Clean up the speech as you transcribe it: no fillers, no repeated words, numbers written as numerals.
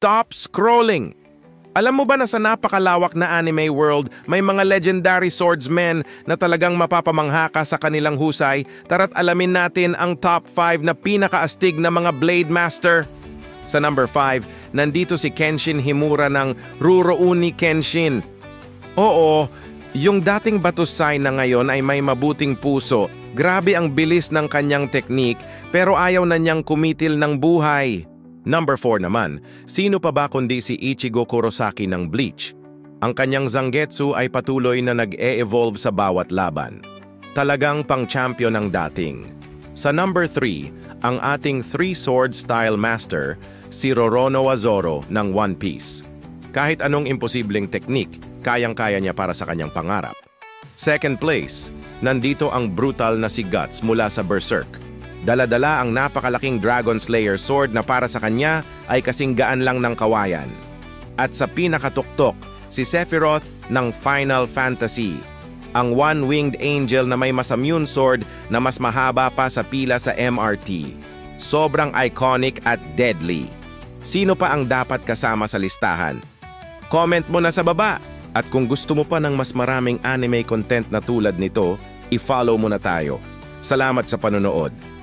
stop scrolling. Alam mo ba na sa napakalawak na anime world, may mga legendary swordsmen na talagang mapapamangha ka sa kanilang husay? Tara't alamin natin ang top 5 na pinakaastig na mga Blade Master. Sa number 5, nandito si Kenshin Himura ng Rurouni Kenshin. Oo, yung dating Batusay na ngayon ay may mabuting puso. Grabe ang bilis ng kanyang teknik pero ayaw na niyang kumitil ng buhay. Number 4 naman, sino pa ba kundi si Ichigo Kurosaki ng Bleach? Ang kanyang Zangetsu ay patuloy na nag-e-evolve sa bawat laban. Talagang pang-champion ang dating. Sa number 3, ang ating three-sword style master, si Roronoa Zoro ng One Piece. Kahit anong imposibleng teknik, kayang-kaya niya para sa kanyang pangarap. Second place, nandito ang brutal na si Guts mula sa Berserk. Dala-dala ang napakalaking Dragon Slayer sword na para sa kanya ay kasing gaan lang ng kawayan. At sa pinakatuktok, si Sephiroth ng Final Fantasy, ang one-winged angel na may masamune sword na mas mahaba pa sa pila sa MRT. Sobrang iconic at deadly. Sino pa ang dapat kasama sa listahan? Comment mo na sa baba. At kung gusto mo pa ng mas maraming anime content na tulad nito, i-follow mo na tayo. Salamat sa panonood.